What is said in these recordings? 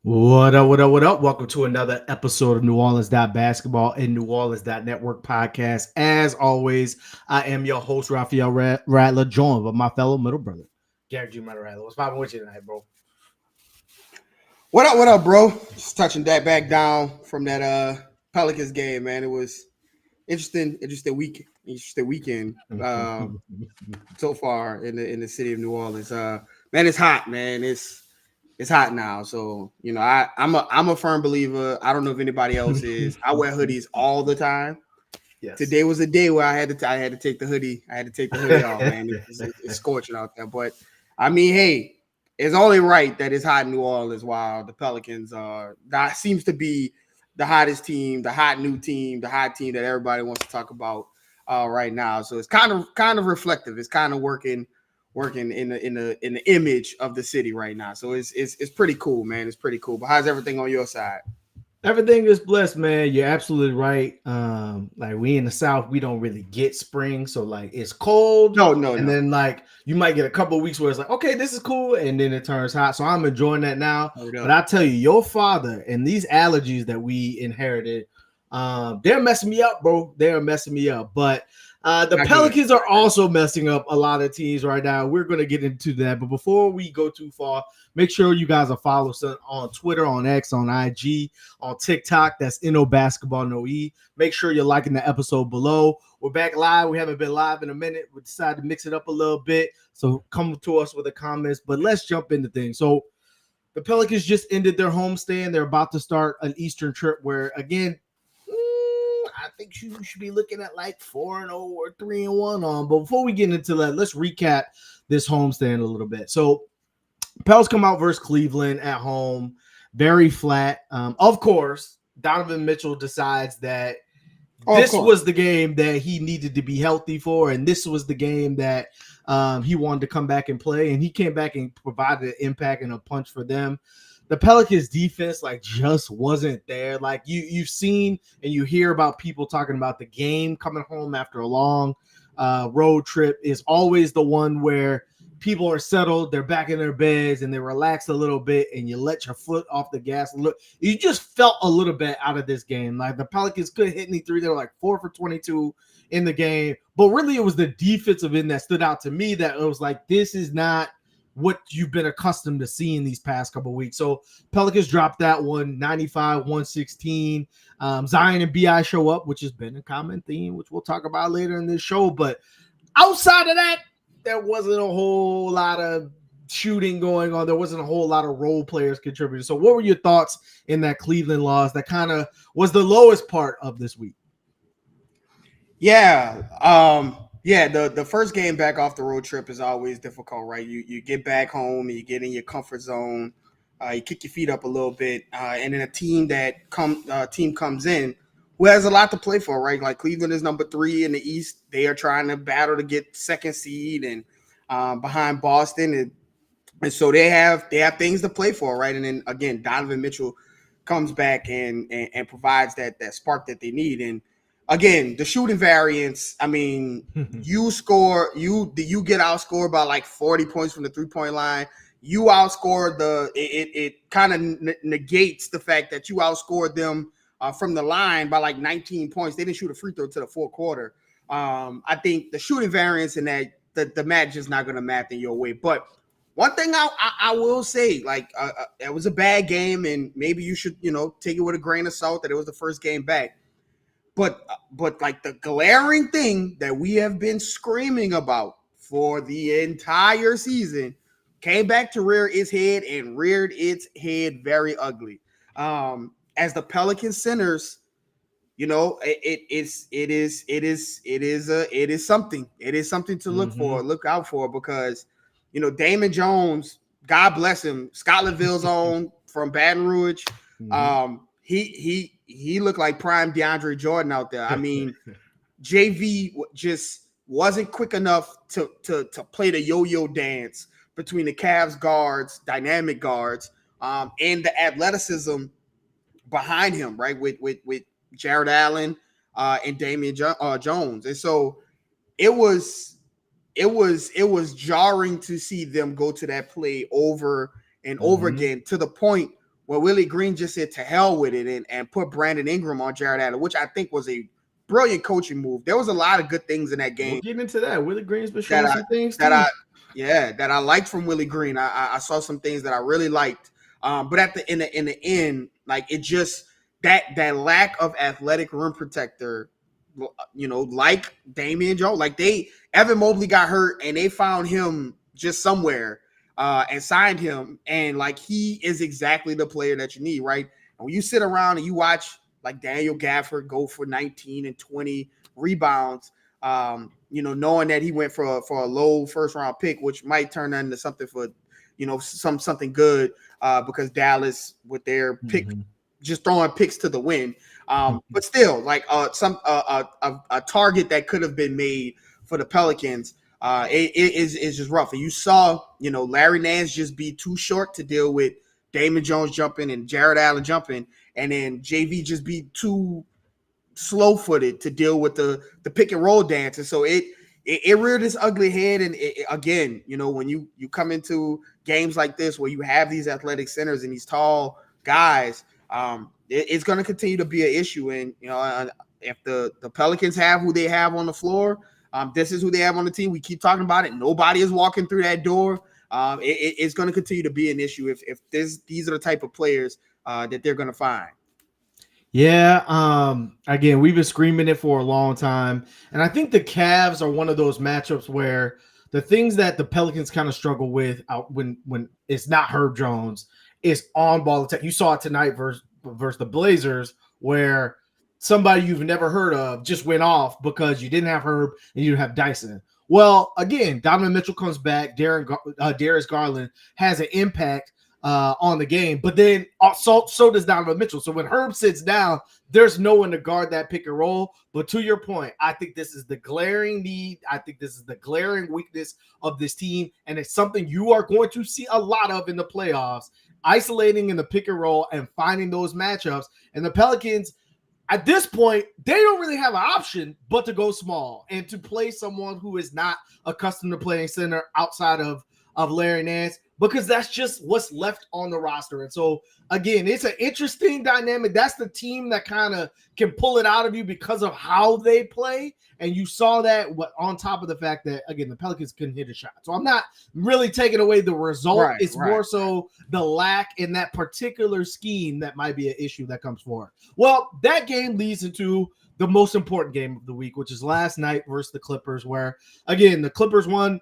What up, what up, what up? Welcome to another episode of NewOrleans.Basketball and NewOrleans.Network podcast. As always, I am your host, Raphael Rattler, joined by my fellow middle brother, Garrick Rattler. What's poppin' with you tonight, bro? What up, bro? Just touching that back down from that Pelicans game, man. It was interesting weekend so far in the city of New Orleans. Man, it's hot, man. It's hot now. So I'm a firm believer. I don't know if anybody else is. I wear hoodies all the time. Yes. Today was a day where I had to take the hoodie. I had to take the hoodie off, man. It's scorching out there. But I mean, hey, it's only right that it's hot in New Orleans while the Pelicans are that seems to be the hottest team, the hot new team, the hot team that everybody wants to talk about right now. So it's kind of reflective. It's kind of working in the image of the city right now. So it's pretty cool, man. It's pretty cool. But how's everything on your side? Everything is blessed, man. You're absolutely right. Like we in the South, we don't really get spring, so like it's cold. No. Then like you might get a couple of weeks where it's like, okay, this is cool, and then it turns hot. So I'm enjoying that now. But I tell you, your father and these allergies that we inherited, they're messing me up, bro. They're messing me up. But the Pelicans are also messing up a lot of teams right now. We're going to get into that. But before we go too far, make sure you guys are following us on Twitter, on X, on IG, on TikTok. That's NewOrleans.Basketball, no E. Make sure you're liking the episode below. We're back live. We haven't been live in a minute. We decided to mix it up a little bit. So come to us with the comments. But let's jump into things. So the Pelicans just ended their homestand. They're about to start an Eastern trip where, again, I think you should be looking at like 4-0 or 3-1 on. But before we get into that, let's recap this homestand a little bit. So Pels come out versus Cleveland at home, very flat. Of course, Donovan Mitchell decides that this was the game that he needed to be healthy for, and this was the game that he wanted to come back and play, and he came back and provided an impact and a punch for them. The Pelicans defense like just wasn't there. Like you've seen and you hear about people talking about the game coming home after a long road trip is always the one where people are settled, they're back in their beds and they relax a little bit and you let your foot off the gas. Look, you just felt a little bit out of this game. Like the Pelicans couldn't hit any three. They were like 4 for 22 in the game. But really it was the defensive end that stood out to me that it was like, this is not what you've been accustomed to seeing these past couple of weeks. So Pelicans dropped that one, 95-116. Zion and B.I. show up, which has been a common theme, which we'll talk about later in this show. But outside of that, there wasn't a whole lot of shooting going on. There wasn't a whole lot of role players contributing. So what were your thoughts in that Cleveland loss that kind of was the lowest part of this week? Yeah. The first game back off the road trip is always difficult, right? You get back home and you get in your comfort zone, you kick your feet up a little bit, and then a team comes in who has a lot to play for, right? Like Cleveland is number 3 in the East. They are trying to battle to get second seed and behind Boston, and so they have things to play for, right? And then again, Donovan Mitchell comes back and provides that spark that they need. And again, the shooting variance, I mean, you get outscored by like 40 points from the 3-point line. You outscored it kind of negates the fact that you outscored them from the line by like 19 points. They didn't shoot a free throw to the fourth quarter. I think the shooting variance in that the match is not going to math in your way. But one thing I will say, like it was a bad game, and maybe you should take it with a grain of salt that it was the first game back. But like the glaring thing that we have been screaming about for the entire season came back to rear its head and reared its head very ugly. As the Pelican centers, it is something. It is something to look out for, because Damon Jones, God bless him, Scotlandville's own from Baton Rouge. He looked like prime DeAndre Jordan out there. I mean, JV just wasn't quick enough to play the yo-yo dance between the Cavs guards, dynamic guards, and the athleticism behind him, right? With Jared Allen and Damian Jones. And so it was jarring to see them go to that play over and over again, to the point well, Willie Green just said to hell with it and put Brandon Ingram on Jared Allen, which I think was a brilliant coaching move. There was a lot of good things in that game. We'll get into that. Willie Green's been showing some things too. that I liked from Willie Green. I saw some things that I really liked. But in the end, like it just that lack of athletic rim protector, like Damian Jones, like Evan Mobley got hurt and they found him just somewhere and signed him, and like he is exactly the player that you need, right? And when you sit around and you watch like Daniel Gafford go for 19 and 20 rebounds, knowing that he went for a low first round pick, which might turn into something for, something good because Dallas with their pick, just throwing picks to the wind. But still, like a target that could have been made for the Pelicans. It is just rough. And you saw, Larry Nance just be too short to deal with Damon Jones jumping and Jared Allen jumping, and then JV just be too slow-footed to deal with the pick and roll dance. And so it reared its ugly head. And again, when you come into games like this where you have these athletic centers and these tall guys, it's going to continue to be an issue. And if the Pelicans have who they have on the floor, this is who they have on the team. We keep talking about it. Nobody is walking through that door. It's going to continue to be an issue if these are the type of players that they're going to find. Yeah. Again, we've been screaming it for a long time, and I think the Cavs are one of those matchups where the things that the Pelicans kind of struggle with when it's not Herb Jones is on ball attack. You saw it tonight versus the Blazers, where somebody you've never heard of just went off because you didn't have Herb and you didn't have Dyson. Well, again, Donovan Mitchell comes back. Darius Garland has an impact on the game, but then so does Donovan Mitchell. So when Herb sits down, there's no one to guard that pick and roll. But to your point, I think this is the glaring need. I think this is the glaring weakness of this team, and it's something you are going to see a lot of in the playoffs, isolating in the pick and roll and finding those matchups. And the Pelicans, at this point, they don't really have an option but to go small and to play someone who is not accustomed to playing center outside of Larry Nance, because that's just what's left on the roster. And so, again, it's an interesting dynamic. That's the team that kind of can pull it out of you because of how they play. And you saw that on top of the fact that, again, the Pelicans couldn't hit a shot. So I'm not really taking away the result. It's more so the lack in that particular scheme that might be an issue that comes forward. Well, that game leads into the most important game of the week, which is last night versus the Clippers, where, again, the Clippers won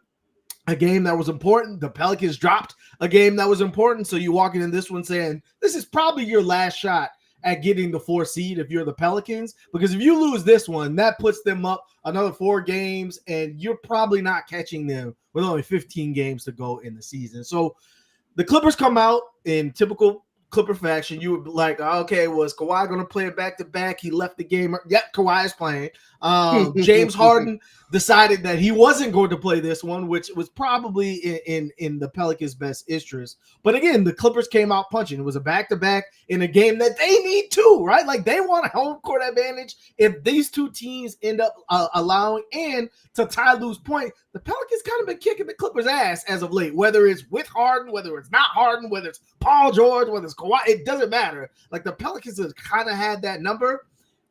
a game that was important. The Pelicans dropped a game that was important. So you walk in this one saying, this is probably your last shot at getting the 4 seed if you're the Pelicans, because if you lose this one, that puts them up another 4 games, and you're probably not catching them with only 15 games to go in the season. So the Clippers come out in typical Clipper fashion. You would be like, okay, was Kawhi going to play it back-to-back? He left the game. Yep, Kawhi is playing. James Harden decided that he wasn't going to play this one, which was probably in the Pelicans' best interest. But again, the Clippers came out punching. It was a back-to-back in a game that they need too, right? Like, they want a home court advantage. If these two teams end up allowing, and to Ty Lue's point, the Pelicans kind of been kicking the Clippers' ass as of late, whether it's with Harden, whether it's not Harden, whether it's Paul George, whether it's Kawhi, it doesn't matter. Like, the Pelicans have kind of had that number,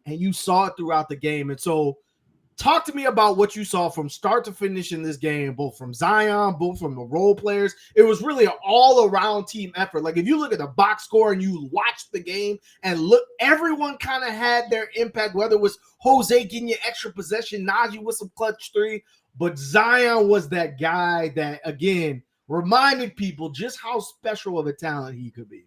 and you saw it throughout the game. And so talk to me about what you saw from start to finish in this game, both from Zion, both from the role players. It was really an all-around team effort. Like, if you look at the box score and you watch the game and look, everyone kind of had their impact, whether it was Jose getting you extra possession, Najee with some clutch 3, but Zion was that guy that, again, reminded people just how special of a talent he could be.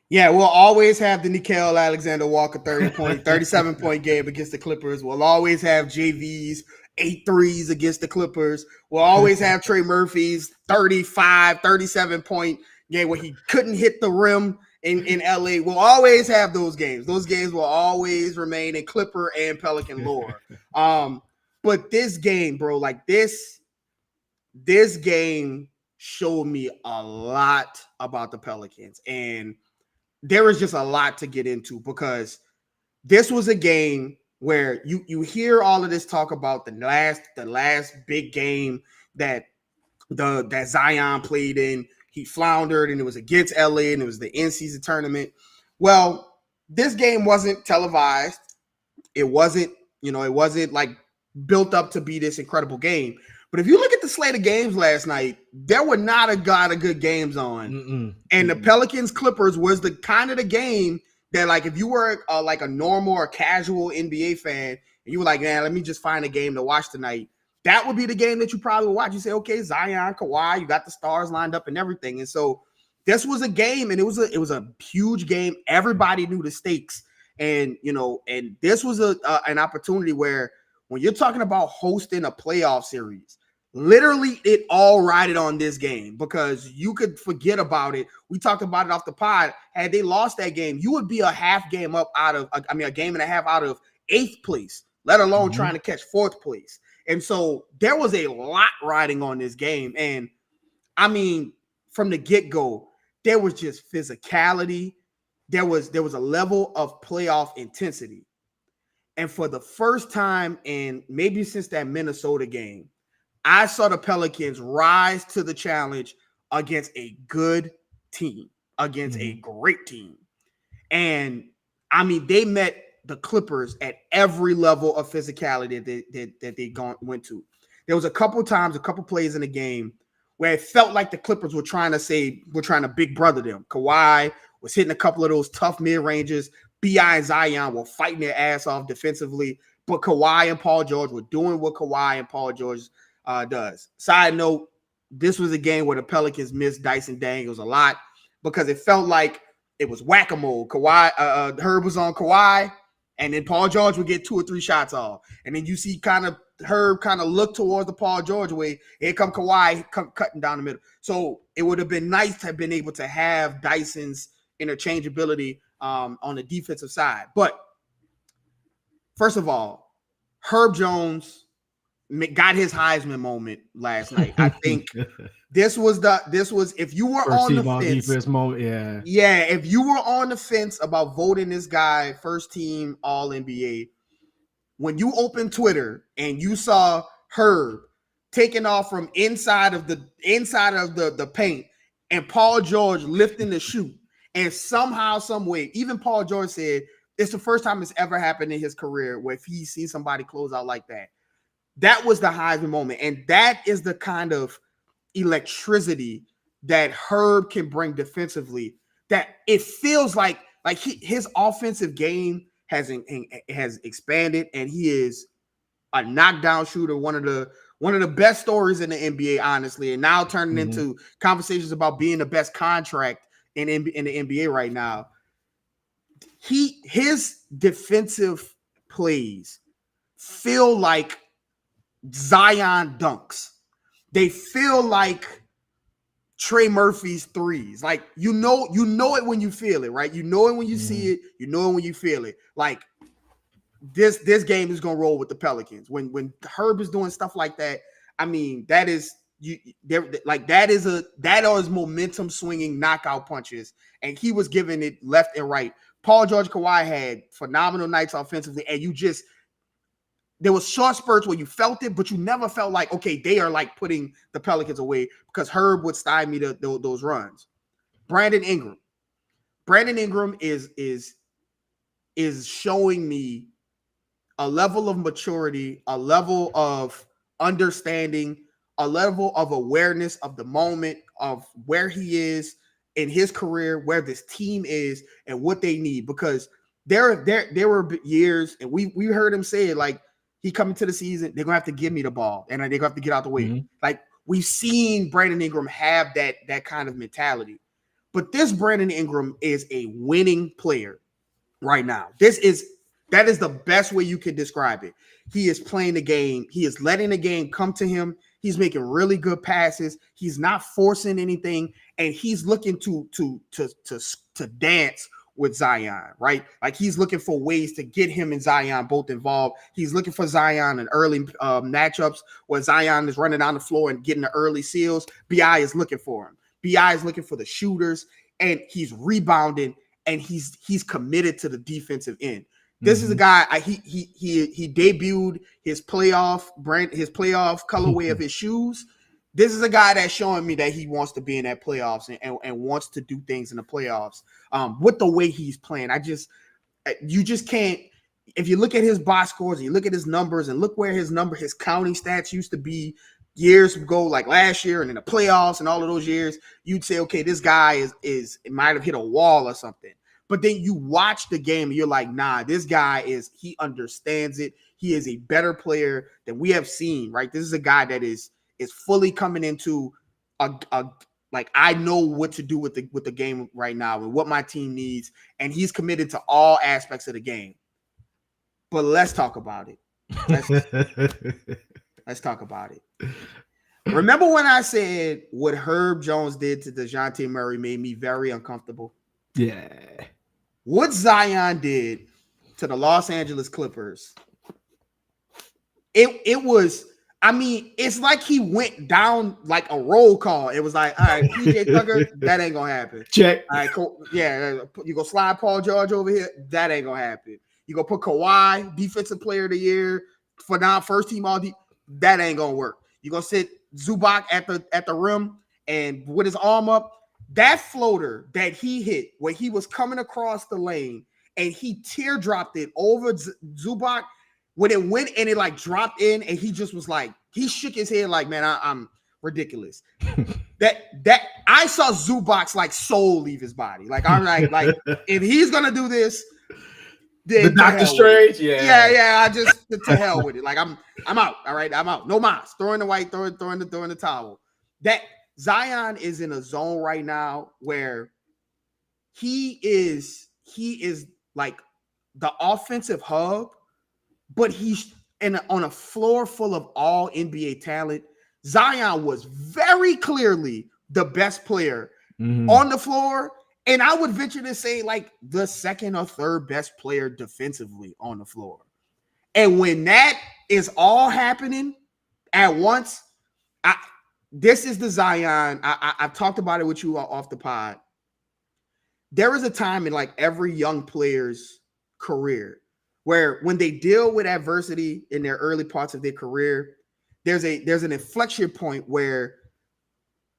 Yeah, we'll always have the Nickeil Alexander-Walker 37-point game against the Clippers. We'll always have JV's 8 threes against the Clippers. We'll always have Trey Murphy's 37-point game where he couldn't hit the rim in LA. We'll always have those games. Those games will always remain in Clipper and Pelican lore. But this game, bro, like this game showed me a lot about the Pelicans. And there is just a lot to get into, because this was a game where you hear all of this talk about the last big game that Zion played in. he floundered, and it was against LA, and it was the in-season tournament. Well, this game wasn't televised. It wasn't like built up to be this incredible game. But if you look at the slate of games last night, there were not a lot of good games on. And the Pelicans Clippers was the kind of the game that, like, if you were like a normal or casual NBA fan, and you were like, man, let me just find a game to watch tonight, that would be the game that you probably would watch. You say, okay, Zion, Kawhi, you got the stars lined up and everything. And so this was a game, and it was a huge game. Everybody knew the stakes. And, and this was an opportunity where, when you're talking about hosting a playoff series, literally it all rided on this game, because you could forget about it. We talked about it off the pod. Had they lost that game, you would be a game and a half out of 8th place, let alone trying to catch 4th place. And so there was a lot riding on this game. And I mean, from the get-go, there was just physicality. There was a level of playoff intensity. And for the first time in maybe since that Minnesota game, I saw the Pelicans rise to the challenge against a good team, against a great team. And I mean, they met the Clippers at every level of physicality that they went to. There was a couple plays in the game where it felt like the Clippers were trying to big brother them. Kawhi was hitting a couple of those tough mid-ranges. B.I. and Zion were fighting their ass off defensively, but Kawhi and Paul George were doing what Kawhi and Paul George does. Side note, this was a game where the Pelicans missed Dyson Daniels a lot, because it felt like it was whack-a-mole. Herb was on Kawhi, and then Paul George would get 2 or 3 shots off. And then you see Herb look towards the Paul George way. Here come Kawhi cutting down the middle. So it would have been nice to have been able to have Dyson's interchangeability on the defensive side. But first of all, Herb Jones got his Heisman moment last night. I think this was if you were first on the fence, defense moment, if you were on the fence about voting this guy first team All NBA, when you opened Twitter and you saw Herb taking off from inside of the paint and Paul George lifting the shoot, and somehow, some way, even Paul George said it's the first time it's ever happened in his career where if he's seen somebody close out like that. That was the Heisman moment. And that is the kind of electricity that Herb can bring defensively, that it feels like his offensive game has expanded, and he is a knockdown shooter, one of the best stories in the NBA, honestly, and now turning into conversations about being the best contract in the NBA right now. His defensive plays feel like Zion dunks. They feel like Trey Murphy's threes. Like, you know it when you feel it, right? You know it when you see it. You know it when you feel it. Like, this game is gonna roll with the Pelicans. When Herb is doing stuff like that, I mean, that is momentum swinging knockout punches, and he was giving it left and right. Paul George, Kawhi had phenomenal nights offensively, and there was short spurts where you felt it, but you never felt like, okay, they are like putting the Pelicans away, because Herb would stymie those runs. Brandon Ingram is showing me a level of maturity, a level of understanding, a level of awareness of the moment, of where he is in his career, where this team is, and what they need. Because there were years, and we heard him say it, like, he coming to the season, they're gonna have to give me the ball, and they're gonna have to get out the way. Like, we've seen Brandon Ingram have that kind of mentality. But this Brandon Ingram is a winning player right now. That is the best way you can describe it. He is playing the game. He is letting the game come to him. He's making really good passes. He's not forcing anything, and he's looking to dance with Zion, right? Like, he's looking for ways to get him and Zion both involved. He's looking for Zion in early matchups where Zion is running down the floor and getting the early seals. B.I. is looking for him. B.I. is looking for the shooters, and he's rebounding, and he's committed to the defensive end. This is a guy. He debuted his playoff colorway of his shoes. this is a guy that's showing me that he wants to be in that playoffs and wants to do things in the playoffs with the way he's playing. You just can't. If you look at his box scores, you look at his numbers, and look where his counting stats used to be years ago, like last year and in the playoffs and all of those years, you'd say, okay, this guy it might have hit a wall or something. But then you watch the game and you're like, nah, this guy he understands it. He is a better player than we have seen, right? This is a guy that is fully coming into like, I know what to do with the game right now and what my team needs, and he's committed to all aspects of the game. But let's talk about it. Let's talk about it. Remember when I said what Herb Jones did to DeJounte Murray made me very uncomfortable? Yeah. What Zion did to the Los Angeles Clippers, it was, I mean, it's like he went down like a roll call. It was like, all right, PJ Tucker, that ain't gonna happen. Check. All right, cool. Yeah, you go slide Paul George over here, that ain't gonna happen. You go put Kawhi, defensive player of the year, for now first team all that ain't gonna work. You gonna sit Zubac at the rim and with his arm up, that floater that he hit when he was coming across the lane and he teardropped it over Zubac, when it went and it like dropped in and he just was like, he shook his head like, man, I'm ridiculous. that I saw Zubac's like soul leave his body. Like, I'm like if he's gonna do this, then the Doctor Strange, yeah. I just to hell with it. Like, I'm out. All right, I'm out. No mas. Throwing the towel. That Zion is in a zone right now where he is like the offensive hub, but he's on a floor full of all NBA talent. Zion was very clearly the best player on the floor. And I would venture to say like the second or third best player defensively on the floor. And when that is all happening at once, this is the Zion. I've talked about it with you off the pod. There is a time in like every young player's career where when they deal with adversity in their early parts of their career, there's an inflection point where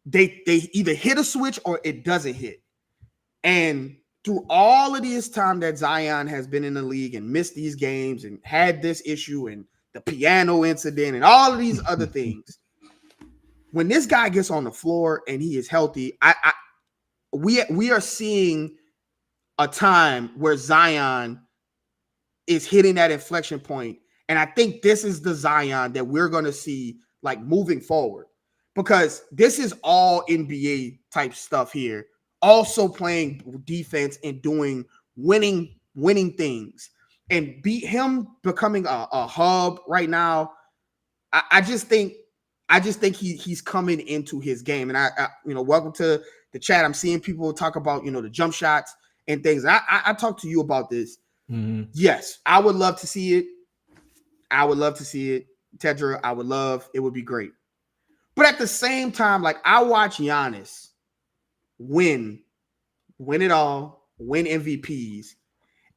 they either hit a switch or it doesn't hit. And through all of this time that Zion has been in the league and missed these games and had this issue and the piano incident and all of these other things, when this guy gets on the floor and he is healthy, we are seeing a time where Zion is hitting that inflection point. And I think this is the Zion that we're going to see like moving forward, because this is all NBA type stuff here. Also playing defense and doing winning things, and him becoming a hub right now. I just think he's coming into his game. And I welcome to the chat. I'm seeing people talk about, the jump shots and things. I talked to you about this. Mm-hmm. Yes, I would love to see it. Tedra, it would be great. But at the same time, like, I watch Giannis win it all, win MVPs.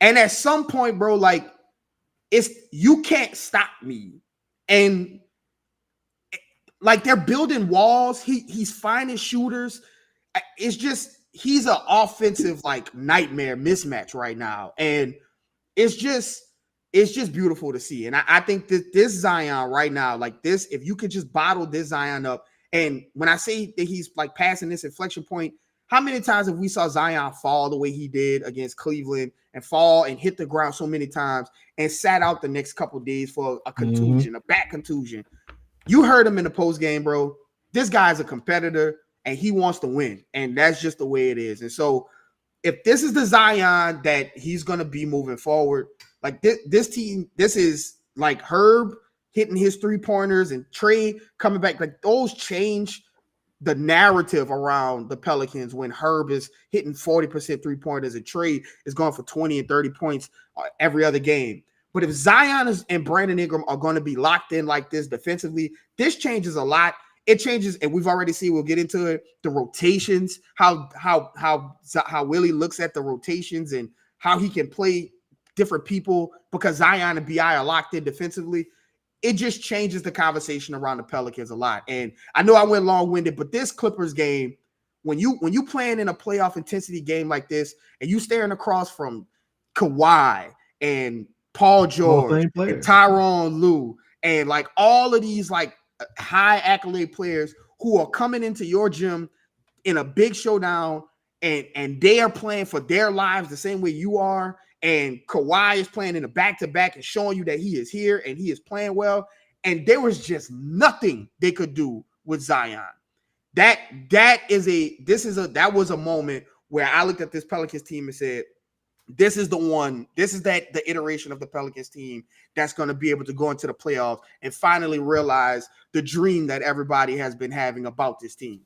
And at some point, bro, like, you can't stop me. And like, they're building walls. He's finding shooters. It's just, he's an offensive like nightmare mismatch right now. And it's just beautiful to see. And I think that this Zion right now, like this, if you could just bottle this Zion up. And when I say that he's like passing this inflection point, how many times have we saw Zion fall the way he did against Cleveland and fall and hit the ground so many times and sat out the next couple of days for a contusion, a back contusion? You heard him in the post game, bro. This guy's a competitor and he wants to win. And that's just the way it is. And so if this is the Zion that he's going to be moving forward, like this team, this is like Herb hitting his 3-pointers and Trey coming back. Like, those change the narrative around the Pelicans when Herb is hitting 40% 3-pointers and Trey is going for 20 and 30 points every other game. But if Zion and Brandon Ingram are going to be locked in like this defensively, this changes a lot. It changes, and we've already seen, we'll get into it, the rotations, how Willie looks at the rotations and how he can play different people because Zion and BI are locked in defensively. it just changes the conversation around the Pelicans a lot. And I know I went long-winded, but this Clippers game, when you playing in a playoff intensity game like this, and you staring across from Kawhi and Paul George and Tyronn Lue and like all of these like high accolade players who are coming into your gym in a big showdown, and they are playing for their lives the same way you are. And Kawhi is playing in a back-to-back and showing you that he is here and he is playing well. And there was just nothing they could do with Zion. That was a moment where I looked at this Pelicans team and said, this is the iteration of the Pelicans team that's going to be able to go into the playoffs and finally realize the dream that everybody has been having about this team.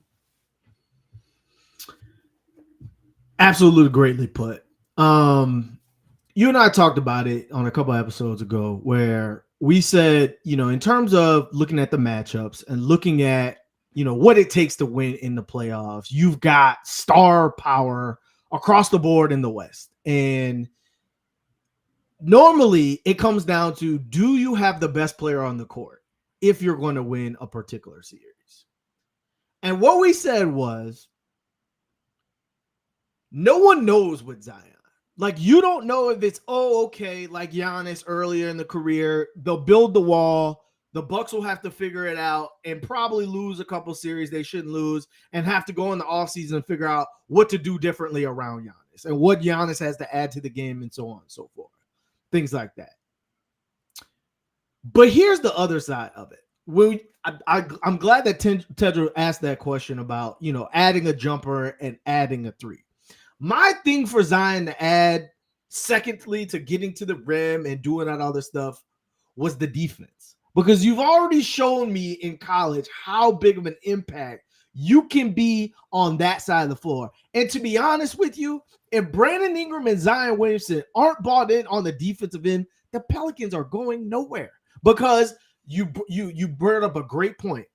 Absolutely greatly put. You and I talked about it on a couple episodes ago where we said, in terms of looking at the matchups and looking at, what it takes to win in the playoffs, you've got star power across the board in the West. And normally it comes down to, do you have the best player on the court if you're going to win a particular series? And what we said was, no one knows with Zion. Like, you don't know if it's, like Giannis earlier in the career, they'll build the wall, the Bucks will have to figure it out and probably lose a couple series they shouldn't lose and have to go in the offseason and figure out what to do differently around Giannis and what Giannis has to add to the game and so on and so forth. Things like that. But here's the other side of it. I'm glad that Tedro asked that question about, adding a jumper and adding a three. My thing for Zion to add, secondly, to getting to the rim and doing that other stuff, was the defense. Because you've already shown me in college how big of an impact you can be on that side of the floor. And to be honest with you, if Brandon Ingram and Zion Williamson aren't bought in on the defensive end, the Pelicans are going nowhere. Because you brought up a great point.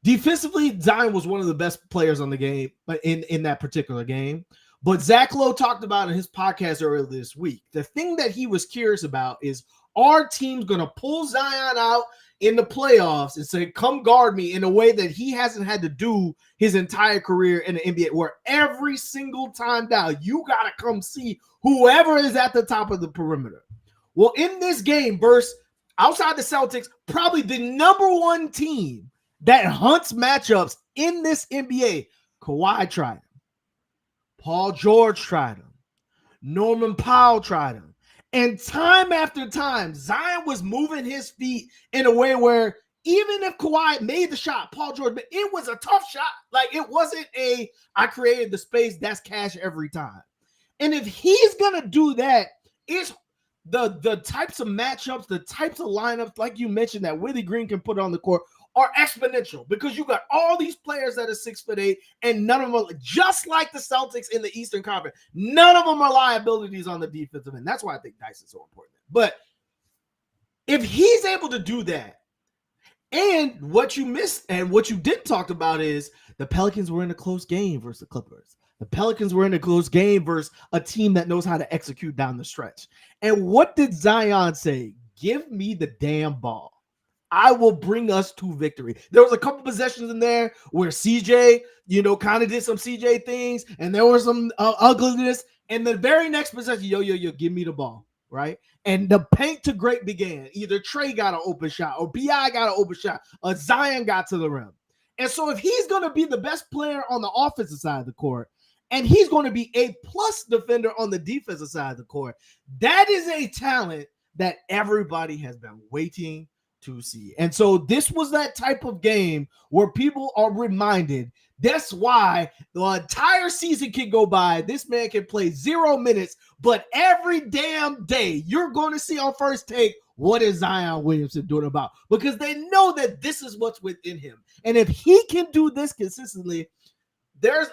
Defensively, Zion was one of the best players on the game, but in that particular game. But Zach Lowe talked about in his podcast earlier this week, the thing that he was curious about is, our team's going to pull Zion out in the playoffs and say, come guard me, in a way that he hasn't had to do his entire career in the NBA, where every single time down, you got to come see whoever is at the top of the perimeter. Well, in this game, versus outside the Celtics, probably the number one team that hunts matchups in this NBA, Kawhi tried him. Paul George tried him. Norman Powell tried him. And time after time, Zion was moving his feet in a way where even if Kawhi made the shot, Paul George, but it was a tough shot. Like, it wasn't I created the space, that's cash every time. And if he's going to do that, it's the types of matchups, the types of lineups, like you mentioned, that Willie Green can put on the court are exponential, because you got all these players that are 6'8", and none of them are, just like the Celtics in the Eastern Conference, none of them are liabilities on the defensive end. That's why I think Dice is so important. But if he's able to do that, and what you missed and what you didn't talk about is the Pelicans were in a close game versus the Clippers. The Pelicans were in a close game versus a team that knows how to execute down the stretch. And what did Zion say? Give me the damn ball. I will bring us to victory. There was a couple possessions in there where CJ, kind of did some CJ things, and there was some ugliness. And the very next possession, yo, give me the ball, right? And the paint to great began. Either Trey got an open shot, or B.I. got an open shot, or Zion got to the rim. And so if he's going to be the best player on the offensive side of the court, and he's going to be a plus defender on the defensive side of the court, that is a talent that everybody has been waiting to see. And so this was that type of game where people are reminded, that's why the entire season can go by, this man can play 0 minutes, but every damn day you're going to see on First Take, what is Zion Williamson doing about? Because they know that this is what's within him. And if he can do this consistently,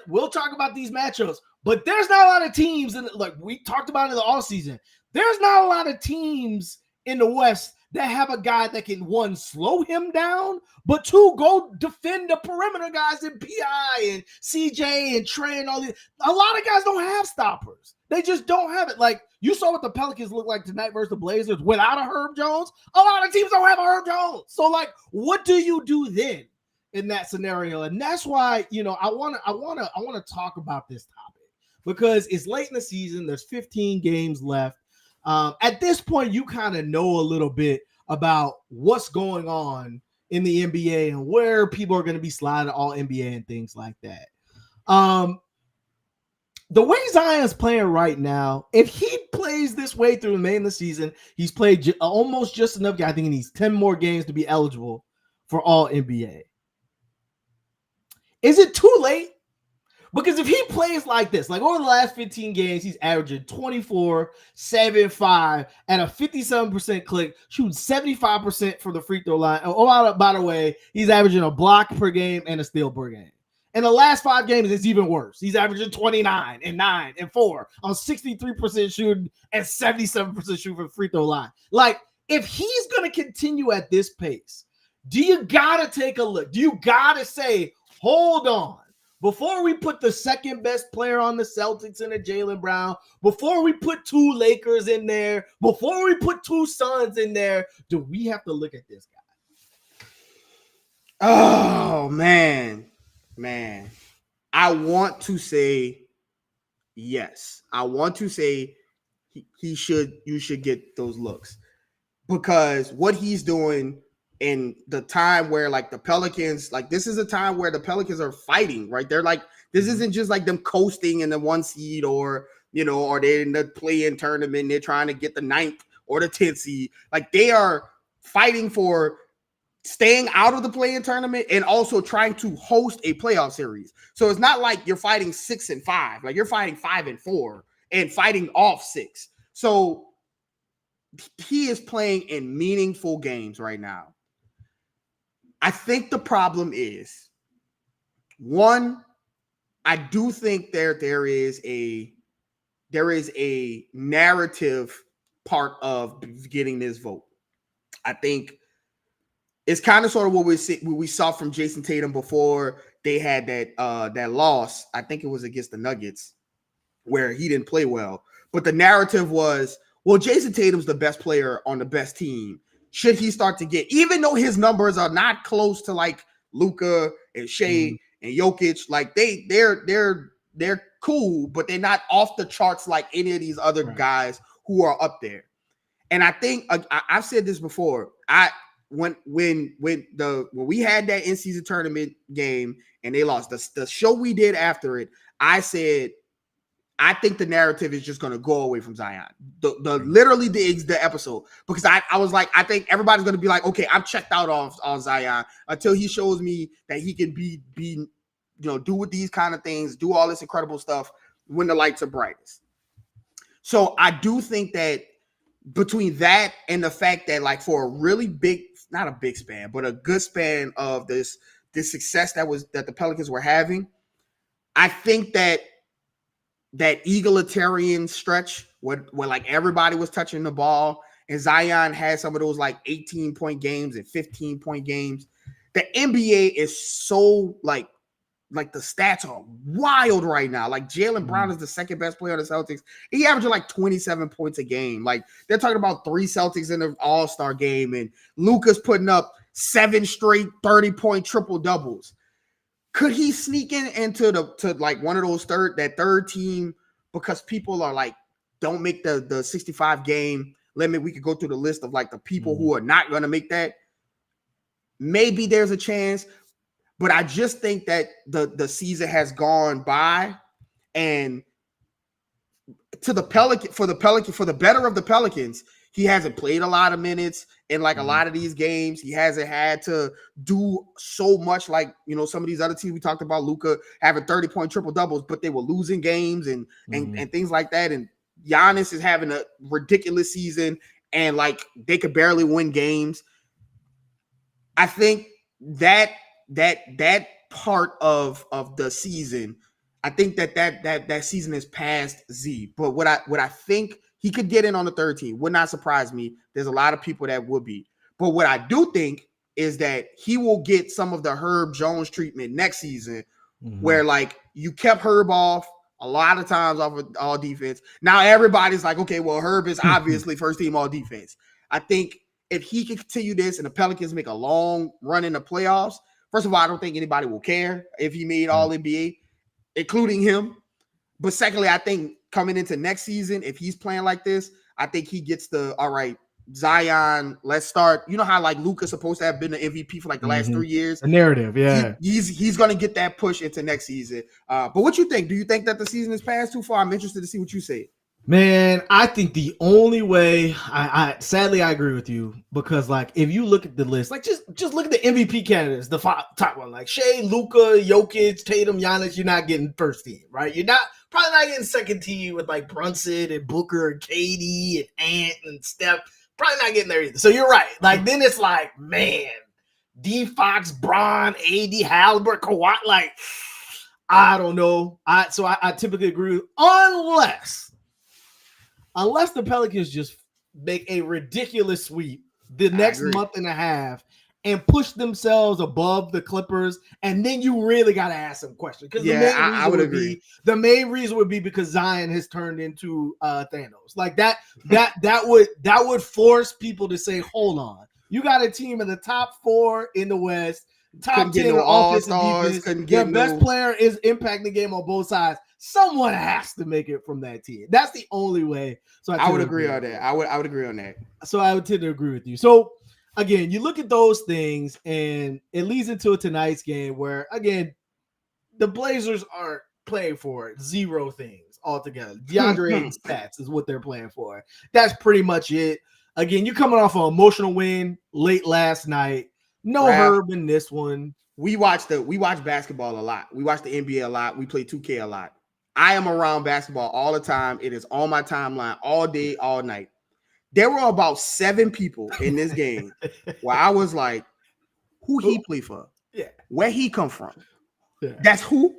we'll talk about these matchups, but there's not a lot of teams, like we talked about in the offseason, there's not a lot of teams in the West that have a guy that can, one, slow him down, but two, go defend the perimeter guys in PI and CJ and Trey and all these. A lot of guys don't have stoppers. They just don't have it. Like, you saw what the Pelicans look like tonight versus the Blazers without a Herb Jones. A lot of teams don't have a Herb Jones. So, like, what do you do then in that scenario? And that's why, I want to talk about this topic, because it's late in the season. There's 15 games left. At this point, you kind of know a little bit about what's going on in the NBA and where people are going to be sliding all NBA and things like that. The way Zion's playing right now, if he plays this way through the remainder of the season, he's played almost just enough. I think he needs 10 more games to be eligible for all NBA. Is it too late? Because if he plays like this, like over the last 15 games, he's averaging 24, 7, 5 at a 57% click, shooting 75% from the free throw line. Oh, by the way, he's averaging a block per game and a steal per game. In the last 5 games, it's even worse. He's averaging 29 and 9 and 4 on 63% shooting and 77% shooting from the free throw line. Like, if he's going to continue at this pace, do you got to take a look? Do you got to say, hold on, before we put the second best player on the Celtics in a Jaylen Brown, before we put 2 Lakers in there, before we put 2 Suns in there, do we have to look at this guy? Oh, man. I want to say yes. I want to say you should get those looks, because what he's doing in the time where, like, the Pelicans, like, this is a time where the Pelicans are fighting, right? They're like, this isn't just like them coasting in the 1 seed or they're in the play-in tournament, they're trying to get the 9th or the 10th seed. Like, they are fighting for staying out of the play-in tournament and also trying to host a playoff series. So it's not like you're fighting 6 and 5, like you're fighting 5 and 4 and fighting off 6. So he is playing in meaningful games right now. I think the problem is, one, I do think there is a narrative part of getting this vote. I think it's kind of sort of what we saw from Jason Tatum before they had that loss. I think it was against the Nuggets, where he didn't play well. But the narrative was, well, Jason Tatum's the best player on the best team. Should he start to get, even though his numbers are not close to like Luka and Shea and Jokic, like they're cool, but they're not off the charts like any of these other guys who are up there. And I think I've said this before. When we had that in-season tournament game and they lost, the show we did after it, I said, I think the narrative is just going to go away from Zion. Literally the episode, because I was like, I think everybody's going to be like, okay, I'm checked out on Zion until he shows me that he can be do with these kind of things, do all this incredible stuff when the lights are brightest. So I do think that between that and the fact that, like, for a really big, not a big span, but a good span of this success that the Pelicans were having, I think that egalitarian stretch where like everybody was touching the ball and Zion had some of those like 18-point games and 15-point games. The NBA is so like the stats are wild right now. Like Jaylen Brown is the second best player on the Celtics. He averaging like 27 points a game. Like they're talking about 3 Celtics in the All-Star game, and Luka's putting up 7 straight 30-point triple doubles. Could he sneak into like one of those third team, because people are like, don't make the 65 game limit? We could go through the list of like the people who are not going to make that. Maybe there's a chance, but I just think that the season has gone by, and for the better of the Pelicans, he hasn't played a lot of minutes in like a lot of these games. He hasn't had to do so much like, some of these other teams we talked about, Luka having 30-point triple doubles, but they were losing games and things like that. And Giannis is having a ridiculous season and like they could barely win games. I think that part of the season, I think that season is past Z. But what I think He could get in on the third team. Would not surprise me. There's a lot of people that would be. But what I do think is that he will get some of the Herb Jones treatment next season, where like you kept Herb off a lot of times off of all defense. Now everybody's like, okay, well, Herb is obviously first team all defense. I think if he can continue this and the Pelicans make a long run in the playoffs, first of all, I don't think anybody will care if he made all NBA, including him. But secondly, I think coming into next season, if he's playing like this, I think he gets all right, Zion, let's start. You know how like Luka's supposed to have been the MVP for like the last 3 years? The narrative, yeah. He's going to get that push into next season. But what you think? Do you think that the season has passed too far? I'm interested to see what you say. Man, I think the only way sadly I agree with you, because like if you look at the list, like just look at the MVP candidates, the top one, like Shea, Luka, Jokic, Tatum, Giannis, you're not getting first team, right? You're probably not getting second team with like Brunson and Booker and KD and Ant and Steph. Probably not getting there either. So you're right. Like then it's like, man, D Fox, Bron, AD, Halliburton, Kawhi, like I don't know. I typically agree unless the Pelicans just make a ridiculous sweep the next month and a half and push themselves above the Clippers, and then you really got to ask some questions. Because I would agree. The main reason would be because Zion has turned into Thanos. Like that would force people to say, hold on, you got a team in the top 4 in the West, top 10 in offense and defense. Their best player is impacting the game on both sides. Someone has to make it from that team. That's the only way. So I would agree on that. I would agree on that. So I would tend to agree with you. So again, you look at those things, and it leads into tonight's game where, again, the Blazers are playing for 0 things altogether. DeAndre Ayton's stats is what they're playing for. That's pretty much it. Again, you're coming off an emotional win late last night. No Herb in this one. We watch basketball a lot. We watch the NBA a lot. We play 2K a lot. I am around basketball all the time. It is on my timeline all day, all night. There were about 7 people in this game where I was like, who he play for? Yeah. Where he come from? Yeah. That's who?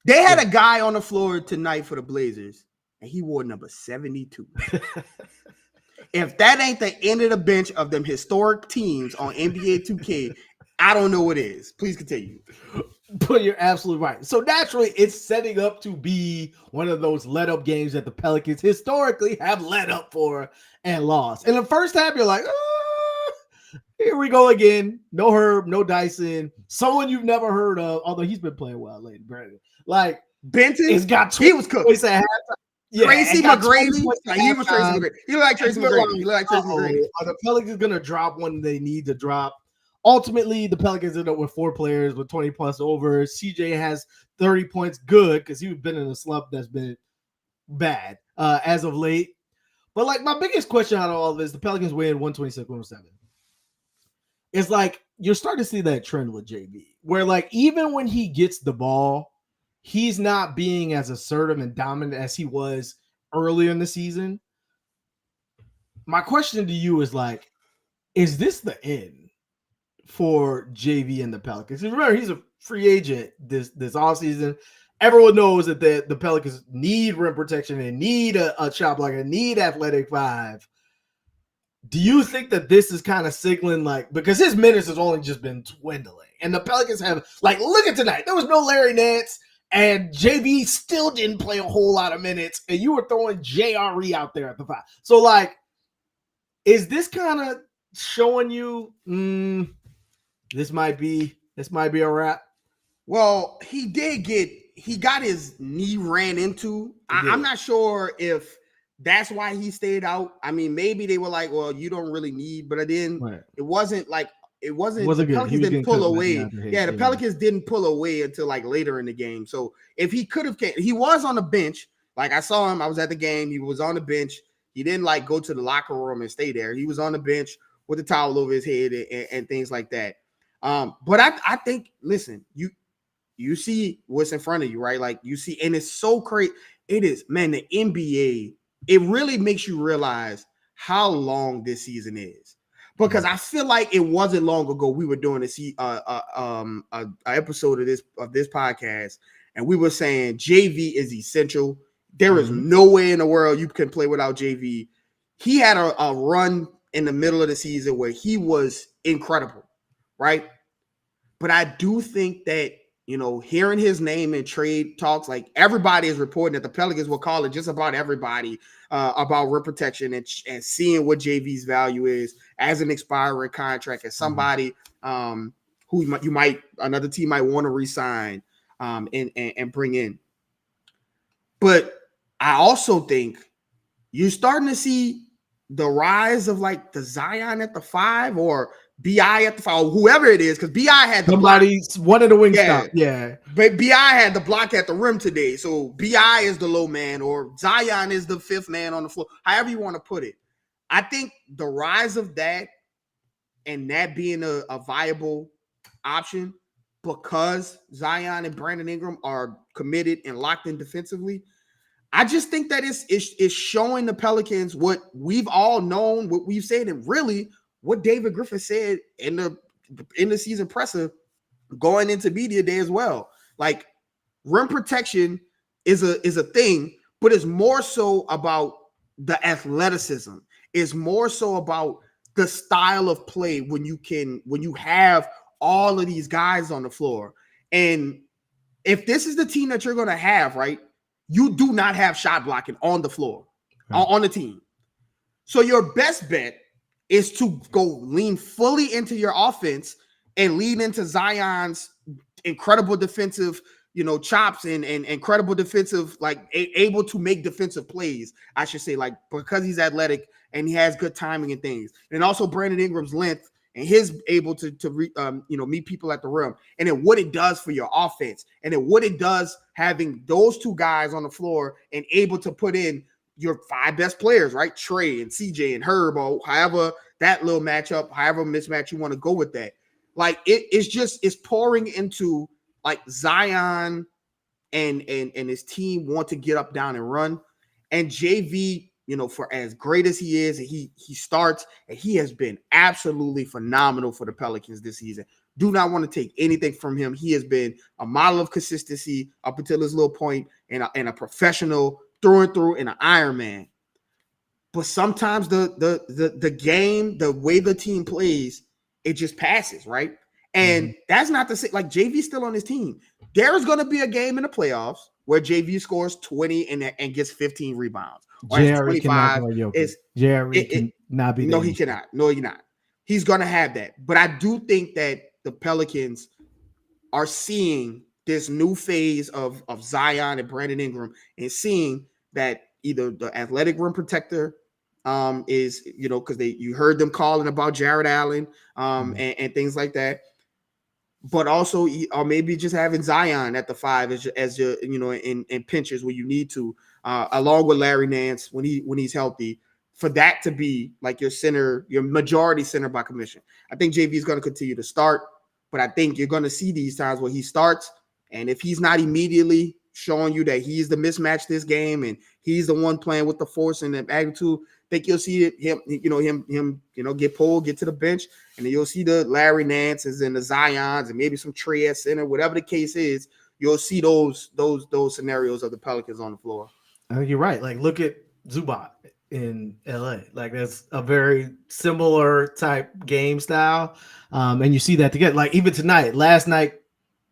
They had a guy on the floor tonight for the Blazers, and he wore number 72. If that ain't the end of the bench of them historic teams on NBA 2K, I don't know what is. Please continue. But you're absolutely right. So naturally, it's setting up to be one of those let-up games that the Pelicans historically have let up for and lost. In the first half, you're like, here we go again. No Herb, no Dyson. Someone you've never heard of, although he's been playing well lately, Brandon. Like Benton, he's got 20 he was cooked. Points at halftime. Yeah, Tracy McGrady. He was Tracy McGrady. He looked like Tracy McGrady. Are the Pelicans going to drop when they need to drop? Ultimately, the Pelicans end up with 4 players with 20 plus over. CJ has 30 points, good, because he's been in a slump that's been bad as of late. But like my biggest question out of all of this, the Pelicans win 126-107. It's like you're starting to see that trend with JB, where like even when he gets the ball, he's not being as assertive and dominant as he was earlier in the season. My question to you is like, is this the end for JV and the Pelicans? And remember, he's a free agent this offseason. Everyone knows that the Pelicans need rim protection and need a shot blocker, need athletic 5. Do you think that this is kind of signaling, like, because his minutes has only just been dwindling, and the Pelicans have, like, look at tonight. There was no Larry Nance, and JV still didn't play a whole lot of minutes, and you were throwing JRE out there at the 5. So, like, is this kind of showing you this might be a wrap? Well, he got his knee ran into. I'm not sure if that's why he stayed out. I mean, maybe they were like, well, you don't really need, but then it wasn't the Pelicans didn't pull away. Yeah, the Pelicans didn't pull away until like later in the game. So if he could have he was on the bench. Like I saw him, I was at the game. He was on the bench. He didn't like go to the locker room and stay there. He was on the bench with a towel over his head and things like that. But I think, listen, you see what's in front of you, right? Like you see, and it's so crazy. It is, man, the NBA, it really makes you realize how long this season is. Because I feel like it wasn't long ago we were doing a episode of this podcast, and we were saying JV is essential. There is no way in the world you can play without JV. He had a run in the middle of the season where he was incredible, right? But I do think that, hearing his name in trade talks, like everybody is reporting that the Pelicans will call it just about everybody about rim protection and seeing what JV's value is as an expiring contract, as somebody who another team might want to re-sign and bring in. But I also think you're starting to see the rise of like the Zion at the 5 or BI at the 5, or whoever it is, because BI had the one of the wing stop. Yeah. But BI had the block at the rim today. So BI is the low man, or Zion is the 5th man on the floor, however you want to put it. I think the rise of that and that being a viable option because Zion and Brandon Ingram are committed and locked in defensively, I just think that it's showing the Pelicans what we've all known, what we've said, and really what David Griffin said in the season presser going into media day as well. Like, rim protection is a thing, but it's more so about the athleticism. It's more so about the style of play when you have all of these guys on the floor. And if this is the team that you're going to have, right, you do not have shot blocking on the floor, on the team. So your best bet is to go lean fully into your offense and lean into Zion's incredible defensive, chops and incredible defensive, like able to make defensive plays, I should say, like, because he's athletic and he has good timing and things. And also Brandon Ingram's length and his able to meet people at the rim, and then what it does for your offense, and then what it does having those two guys on the floor and able to put in your 5 best players, right? Trey and CJ and Herb, or however that little matchup, however mismatch you want to go with that. Like, it's pouring into like Zion and his team want to get up, down, and run. And JV, for as great as he is, and he starts, and he has been absolutely phenomenal for the Pelicans this season. Do not want to take anything from him. He has been a model of consistency up until this little point, and a professional through and through, and an Iron Man. But sometimes the game, the way the team plays, it just passes, right? And that's not to say, like, JV's still on his team. There's going to be a game in the playoffs where JV scores 20 and gets 15 rebounds. Jerry cannot cannot be. No, he cannot. No, he's not. He's going to have that. But I do think that the Pelicans are seeing this new phase of Zion and Brandon Ingram, and seeing that either the athletic rim protector is, because you heard them calling about Jared Allen and things like that. But also, or maybe just having Zion at the 5 as your, in pinches where you need to, along with Larry Nance when he's healthy, for that to be like your center, your majority center by commission. I think JV is going to continue to start, but I think you're going to see these times where he starts, and if he's not immediately showing you that he's the mismatch this game and he's the one playing with the force and the magnitude, I think you'll see him get pulled, get to the bench, and then you'll see the Larry Nances and the Zions and maybe some Trey at center, whatever the case is. You'll see those scenarios of the Pelicans on the floor. I think you're right. Like, look at Zubac in LA. Like, that's a very similar type game style, and you see that together. Like, even tonight, last night,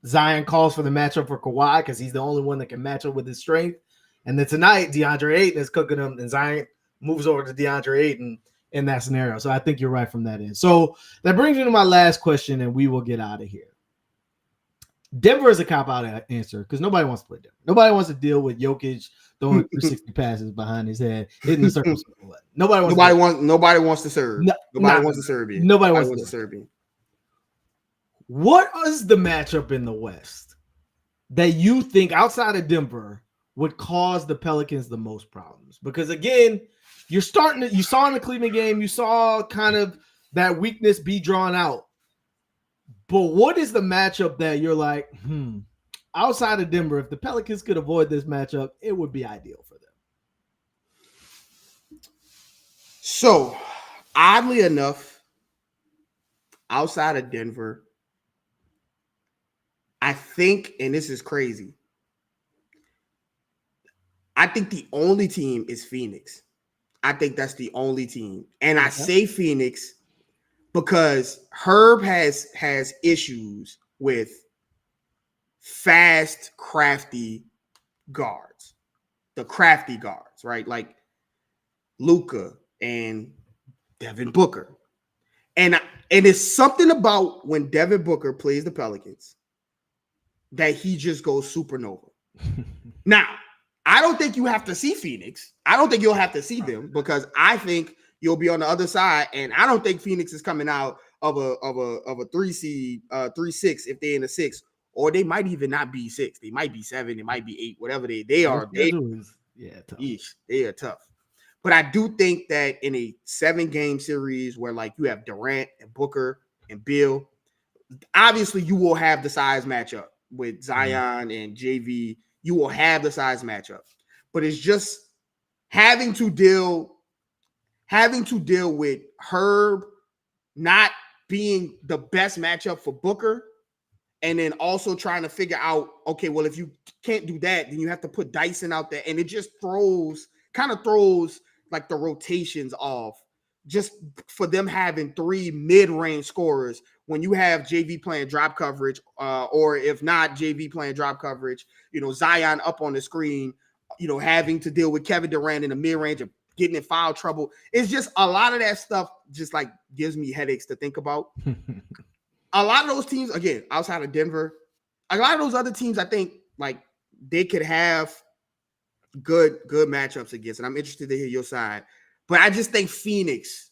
Zion calls for the matchup for Kawhi because he's the only one that can match up with his strength. And then tonight, DeAndre Ayton is cooking him, and Zion moves over to DeAndre Ayton in that scenario. So I think you're right from that end. So that brings me to my last question, and we will get out of here. Denver is a cop-out answer because nobody wants to play Denver. Nobody wants to deal with Jokic throwing 360 passes behind his head, hitting the circle. Nobody wants to serve. Nobody wants to serve you. Nobody wants to serve you. What is the matchup in the West that you think, outside of Denver, would cause the Pelicans the most problems? Because again, you saw in the Cleveland game, you saw kind of that weakness be drawn out. But what is the matchup that you're like, outside of Denver, if the Pelicans could avoid this matchup, it would be ideal for them? So, oddly enough, outside of Denver, I think, and this is crazy, I think the only team is Phoenix. I think that's the only team. And I say Phoenix because Herb has issues with fast, crafty guards. The crafty guards, right? Like Luka and Devin Booker. And it's something about when Devin Booker plays the Pelicans that he just goes supernova. Now, I don't think you have to see Phoenix. I don't think you'll have to see them because I think you'll be on the other side. And I don't think Phoenix is coming out of a 3-6 if they're in a 6, or they might even not be 6. They might be 7. They might be 8. Whatever they are. Tough. They are tough. But I do think that in a 7-game series where like you have Durant and Booker and Bill, obviously you will have the size matchup with Zion and JV. You will have the size matchup, but it's just having to deal with Herb not being the best matchup for Booker, and then also trying to figure out, okay, well, if you can't do that, then you have to put Dyson out there, and it just throws like the rotations off just for them having 3 mid-range scorers when you have JV playing drop coverage, or if not JV playing drop coverage, Zion up on the screen, having to deal with Kevin Durant in the mid-range of getting in foul trouble. It's just a lot of that stuff just like gives me headaches to think about. A lot of those teams, again, outside of Denver, a lot of those other teams, I think like they could have good matchups against, and I'm interested to hear your side. But I just think Phoenix,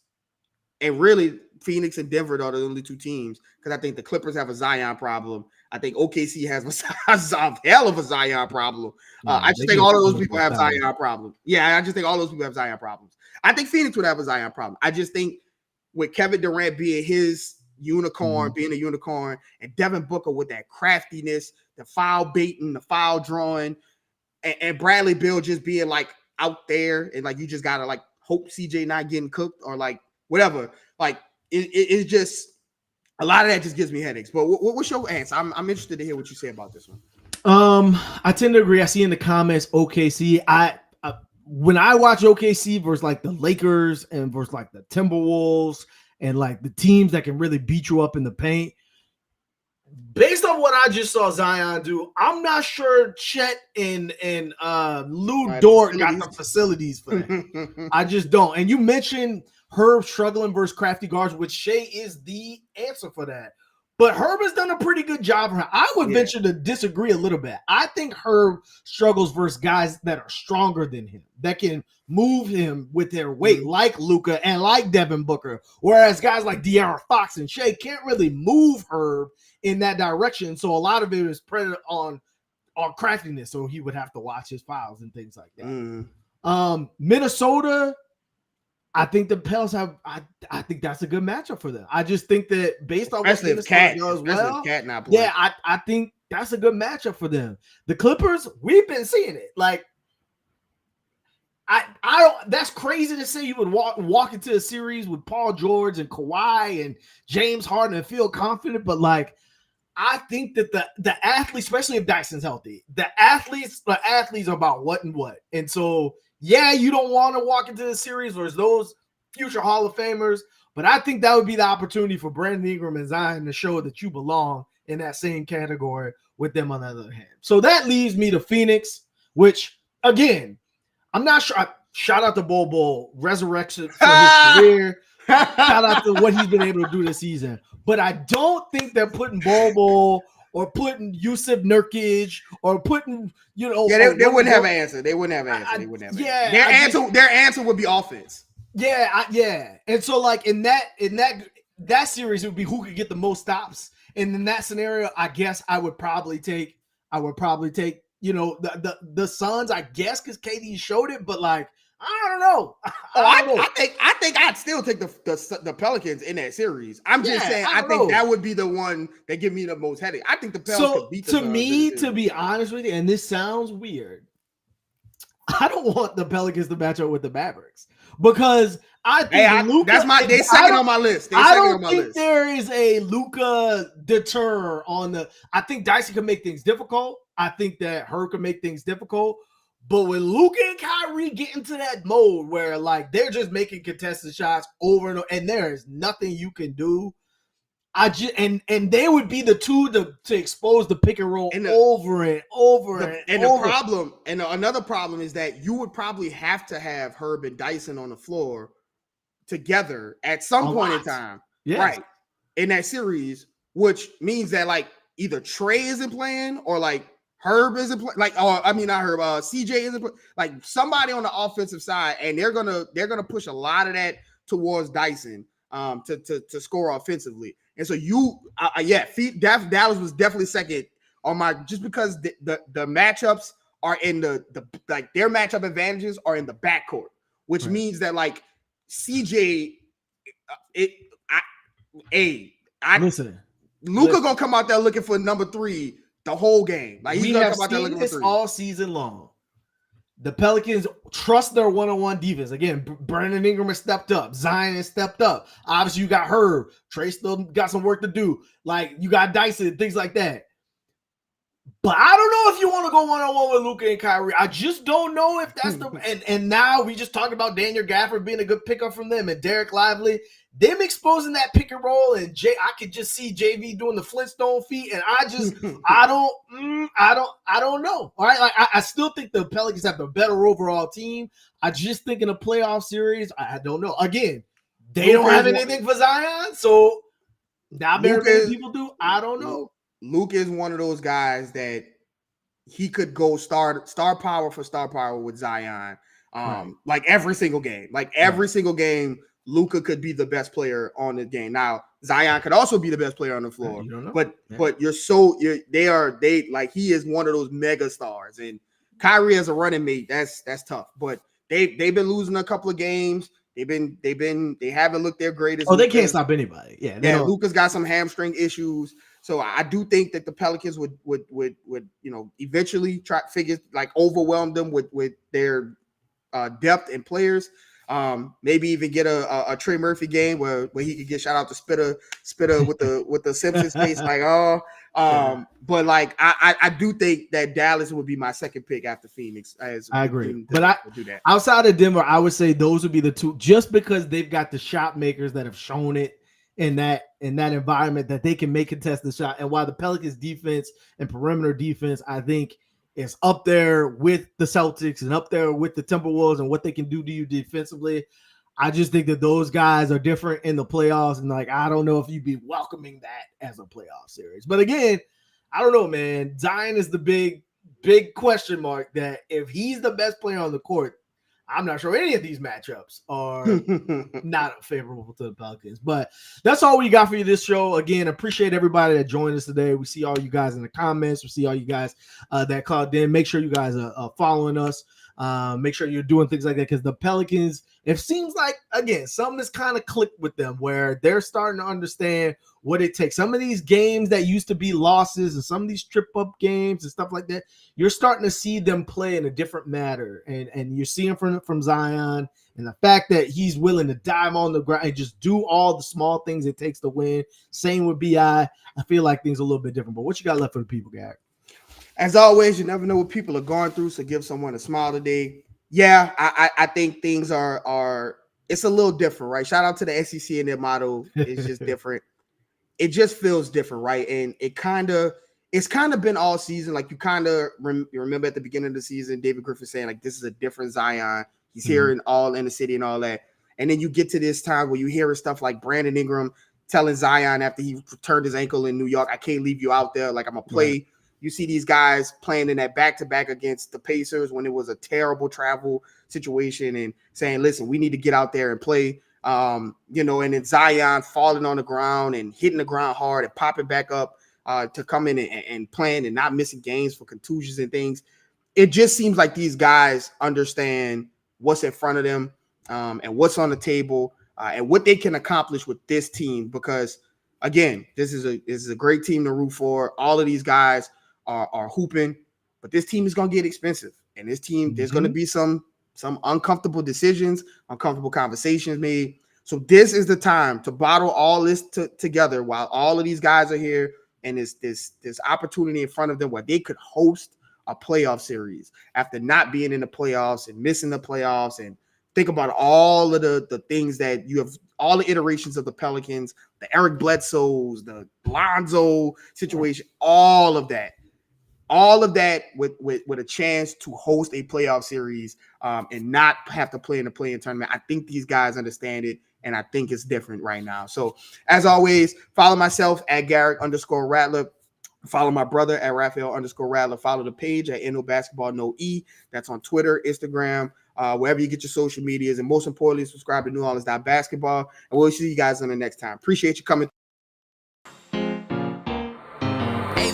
and really Phoenix and Denver are the only 2 teams, because I think the Clippers have a Zion problem. I think OKC has a hell of a Zion problem. I just think all of those people have Zion problems. Yeah, I just think all those people have Zion problems. I think Phoenix would have a Zion problem. I just think with Kevin Durant being his unicorn, being a unicorn, and Devin Booker with that craftiness, the foul baiting, the foul drawing, and Bradley Beal just being like out there, and like you just gotta like hope CJ not getting cooked or like whatever. Like it's just a lot of that just gives me headaches. But what's your answer? I'm interested to hear what you say about this one. I tend to agree. I see in the comments OKC. When I watch OKC versus like the Lakers and versus like the Timberwolves and like the teams that can really beat you up in the paint, based on what I just saw Zion do, I'm not sure Chet and Lou Dort got the facilities for that. I just don't. And you mentioned Herb struggling versus crafty guards, which Shea is the answer for that. But Herb has done a pretty good job. I would venture to disagree a little bit. I think Herb struggles versus guys that are stronger than him, that can move him with their weight, like Luka and like Devin Booker. Whereas guys like De'Aaron Fox and Shea can't really move Herb in that direction. So a lot of it is predicated on craftiness. So he would have to watch his fouls and things like that. Minnesota, I think the Pels have. I think that's a good matchup for them. I just think that based on what Minnesota does well, I think that's a good matchup for them. The Clippers, we've been seeing it. Like, I don't. That's crazy to say you would walk into a series with Paul George and Kawhi and James Harden and feel confident, but like, I think that the athletes, especially if Dyson's healthy, the athletes are about what and what, and so. Yeah, you don't want to walk into the series where there's those future Hall of Famers, but I think that would be the opportunity for Brandon Ingram and Zion to show that you belong in that same category with them on the other hand. So that leaves me to Phoenix, which, again, I'm not sure. Shout out to Bol resurrection for his career. Shout out to what he's been able to do this season. But I don't think they're putting Bol or putting Yusuf Nurkic or putting, they wouldn't have an answer. They wouldn't have an answer. Their answer would be offense. Yeah. And so like in that series, it would be who could get the most stops. And in that scenario, I guess I would probably take the Suns, I guess, because KD showed it, but like, I don't know. I think I'd still take the Pelicans in that series. I'm just saying I think that would be the one that give me the most headache. I think the Pelicans could beat the Suns. To me, to be honest with you, and this sounds weird, I don't want the Pelicans to match up with the Mavericks because I think they second on my list. I don't think there is a Luka deter on the. I think Dyson can make things difficult. I think that Herb can make things difficult. But when Luka and Kyrie get into that mode where like they're just making contested shots over and over, and there is nothing you can do, and they would be the two to expose the pick and roll over and over. Another problem is that you would probably have to have Herb and Dyson on the floor together at some point in time, right? In that series, which means that like either Trey isn't playing or like Herb isn't playing, like, not Herb, CJ isn't playing, like somebody on the offensive side, and they're gonna push a lot of that towards Dyson to score offensively. And so Dallas was definitely second on my, just because the matchups are in the like their matchup advantages are in the backcourt, which means that like CJ, listen, Luka gonna come out there looking for number 3 the whole game. Like he's gonna come out there looking for 3 all season long. The Pelicans trust their one-on-one defense. Again, Brandon Ingram has stepped up. Zion has stepped up. Obviously, you got Herb. Trey still got some work to do. Like, you got Dyson, things like that. But I don't know if you want to go one-on-one with Luka and Kyrie. I just don't know if that's the – and now we just talked about Daniel Gafford being a good pickup from them and Derek Lively. Them exposing that pick and roll, and I could just see JV doing the Flintstone feet, and I don't know. All right, like I still think the Pelicans have the better overall team. I just think in a playoff series, I don't know. Again, they don't have anything for Zion, so not very many people do. I don't know. Luke is one of those guys that he could go star power for star power with Zion, like every single game, single game. Luka could be the best player on the game. Now, Zion could also be the best player on the floor. You don't know. But he is one of those mega stars. And Kyrie as a running mate, that's tough. But they've been losing a couple of games. They haven't looked their greatest. Oh, they can't stop anybody. Yeah, Luka's got some hamstring issues. So I do think that the Pelicans would eventually try to figure, like, overwhelm them with their depth and players. Maybe even get a Trey Murphy game where he could get shot out to Spitter with the Simpsons face, but like I do think that Dallas would be my second pick after Phoenix. I agree, but outside of Denver, I would say those would be the two, just because they've got the shot makers that have shown it in that environment that they can make contested shot. And while the Pelicans defense and perimeter defense, I think, is up there with the Celtics and up there with the Timberwolves and what they can do to you defensively, I just think that those guys are different in the playoffs. And like, I don't know if you'd be welcoming that as a playoff series. But again, I don't know, man. Zion is the big question mark that if he's the best player on the court, I'm not sure any of these matchups are not favorable to the Pelicans. But that's all we got for you this show. Again, appreciate everybody that joined us today. We see all you guys in the comments. We see all you guys that called in. Make sure you guys are following us. Make sure you're doing things like that, because the Pelicans, it seems like, again, something has kind of clicked with them where they're starting to understand what it takes. Some of these games that used to be losses and some of these trip-up games and stuff like that, you're starting to see them play in a different manner. And you're seeing from Zion, and the fact that he's willing to dive on the ground and just do all the small things it takes to win. Same with B.I. I feel like things are a little bit different. But what you got left for the people, Garrick? As always, you never know what people are going through, so give someone a smile today. Yeah, I think things are it's a little different, right? Shout out to the SEC and their motto. It's just different. It just feels different, right? And it's kind of been all season. Like, you kind of remember at the beginning of the season, David Griffin saying, like, this is a different Zion. He's here in the city and all that. And then you get to this time where you hear stuff like Brandon Ingram telling Zion after he turned his ankle in New York, I can't leave you out there. Like, I'm going to play. Right. You see these guys playing in that back-to-back against the Pacers when it was a terrible travel situation, and saying, listen, we need to get out there and play. And then Zion falling on the ground and hitting the ground hard and popping back up to come in and playing and not missing games for contusions and things. It just seems like these guys understand what's in front of them and what's on the table and what they can accomplish with this team. Because, again, this is a great team to root for. All of these guys are hooping, but this team is going to get expensive. And this team, there's going to be some uncomfortable decisions, uncomfortable conversations made. So this is the time to bottle all this together while all of these guys are here, and this opportunity in front of them where they could host a playoff series after not being in the playoffs and missing the playoffs, and think about all of the things that you have, all the iterations of the Pelicans, the Eric Bledsoes, the Lonzo situation, all of that with a chance to host a playoff series and not have to play in the play-in tournament. I think these guys understand it, and I think it's different right now. So as always, follow myself at Garrick_Rattler. Follow my brother at Raphael_Rattler. Follow the page at NewOrleans.Basketball, no E. That's on Twitter, Instagram, wherever you get your social medias. And most importantly, subscribe to NewOrleans.Basketball. And we'll see you guys on the next time. Appreciate you coming. Hey,